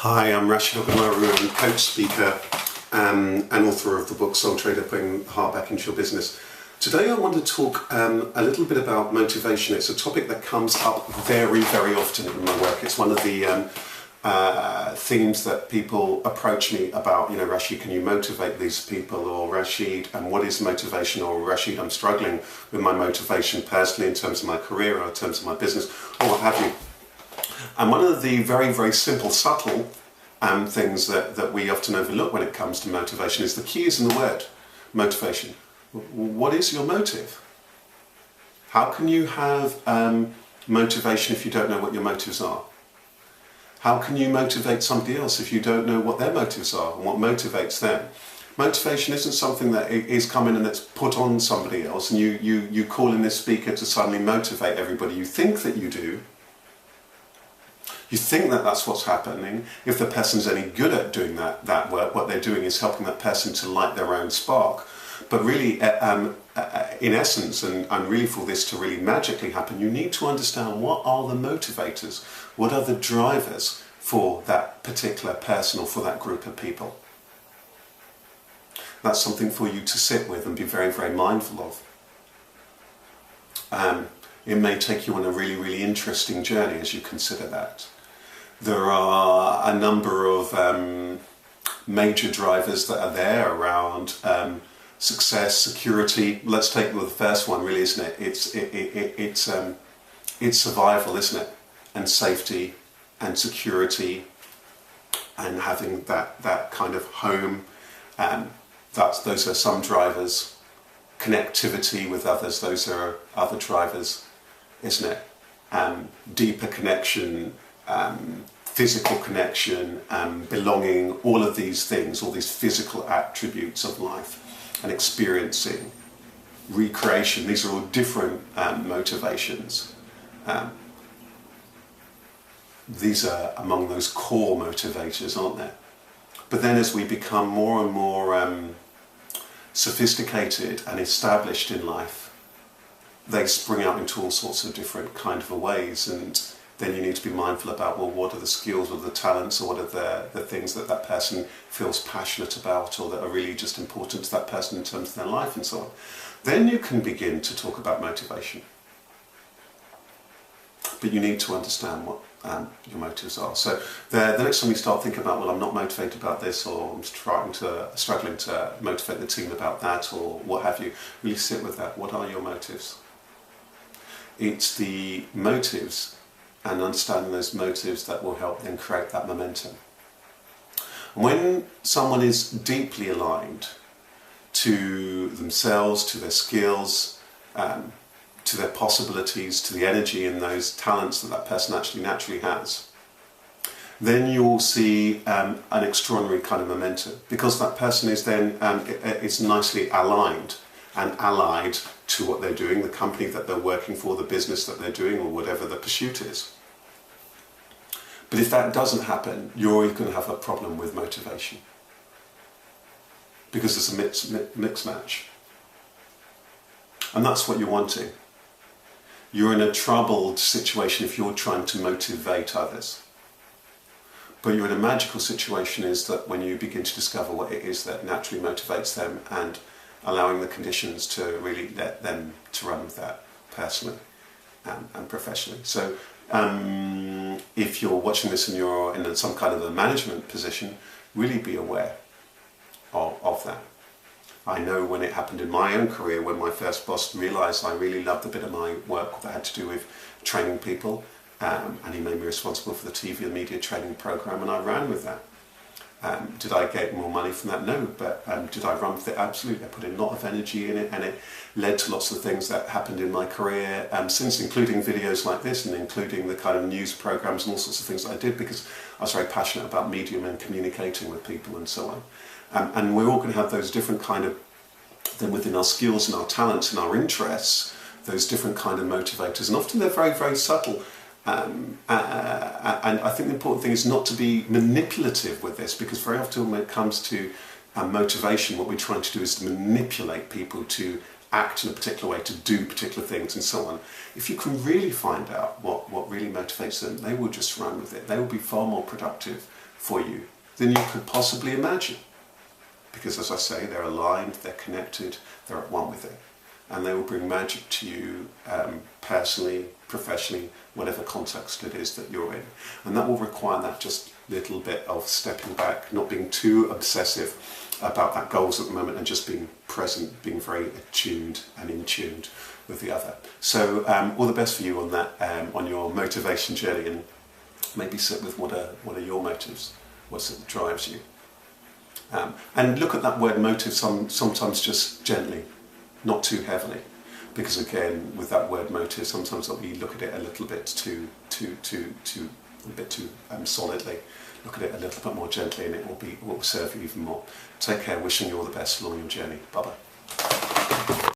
Hi, I'm Rashid Ogunmaru. I'm coach, speaker, and author of the book Soul Trader, Putting the Heart Back into Your Business. Today I want to talk a little bit about motivation. It's a topic that comes up very, very often in my work. It's one of the themes that people approach me about. You know, Rashid, can you motivate these people? Or Rashid, what is motivation? Or Rashid, I'm struggling with my motivation personally in terms of my career or in terms of my business, or what have you. And one of the very, very simple, subtle things that we often overlook when it comes to motivation is the key is in the word motivation. What is your motive? How can you have motivation if you don't know what your motives are? How can you motivate somebody else if you don't know what their motives are and what motivates them? Motivation isn't something that is coming and it's put on somebody else and you call in this speaker to suddenly motivate everybody. You think that you do. You think that that's what's happening. If the person's any good at doing that work, what they're doing is helping that person to light their own spark. But really, in essence, and really for this to really magically happen, you need to understand what are the motivators, what are the drivers for that particular person or for that group of people. That's something for you to sit with and be very, very mindful of. It may take you on a really, really interesting journey as you consider that. There are a number of major drivers that are there around success, security. Let's take the first one, really, isn't it? It's survival, isn't it? And safety and security and having that kind of home. Those are some drivers. Connectivity with others, those are other drivers, isn't it? Deeper connection, physical connection, belonging, all of these things, all these physical attributes of life and experiencing, recreation, these are all different motivations. These are among those core motivators, aren't they? But then as we become more and more sophisticated and established in life, they spring out into all sorts of different kind of ways, and then you need to be mindful about, well, what are the skills or the talents or what are the things that that person feels passionate about or that are really just important to that person in terms of their life and so on. Then you can begin to talk about motivation. But you need to understand what your motives are. So the next time you start thinking about, well, I'm not motivated about this, or I'm struggling to motivate the team about that, or what have you, really sit with that. What are your motives? It's the motives and understanding those motives that will help then create that momentum. When someone is deeply aligned to themselves, to their skills, to their possibilities, to the energy and those talents that that person actually naturally has, then you will see an extraordinary kind of momentum, because that person is then is nicely aligned and allied to what they're doing, the company that they're working for, the business that they're doing, or whatever the pursuit is. But if that doesn't happen, you're going to have a problem with motivation, because it's a mix match. And that's what you're wanting. You're in a troubled situation if you're trying to motivate others. But you're in a magical situation is that when you begin to discover what it is that naturally motivates them and allowing the conditions to really let them to run with that personally and professionally. So if you're watching this and you're in some kind of a management position, really be aware of that. I know when it happened in my own career, when my first boss realised I really loved a bit of my work that had to do with training people, and he made me responsible for the TV and media training programme, and I ran with that. Did I get more money from that? No, but did I run with it? Absolutely. I put in a lot of energy in it, and it led to lots of things that happened in my career since, including videos like this and including the kind of news programmes and all sorts of things that I did, because I was very passionate about medium and communicating with people and so on. And we're all going to have those different kind of, then within our skills and our talents and our interests, those different kind of motivators, and often they're very, very subtle. And I think the important thing is not to be manipulative with this, because very often when it comes to motivation, what we're trying to do is to manipulate people to act in a particular way, to do particular things and so on. If you can really find out what really motivates them, they will just run with it. They will be far more productive, for you than you could possibly imagine. Because as I say, they're aligned, they're connected, they're at one with it. And they will bring magic to you personally, professionally, whatever context it is that you're in. And that will require that just little bit of stepping back, not being too obsessive about that goals at the moment, and just being present, being very attuned and in tuned with the other. So all the best for you on that, on your motivation journey, and maybe sit with what are your motives, what's it that drives you. And look at that word motive sometimes just gently, not too heavily, because again, with that word motive, sometimes we look at it a little bit too solidly. Look at it a little bit more gently, and it will serve you even more. Take care. Wishing you all the best along your journey. Bye bye.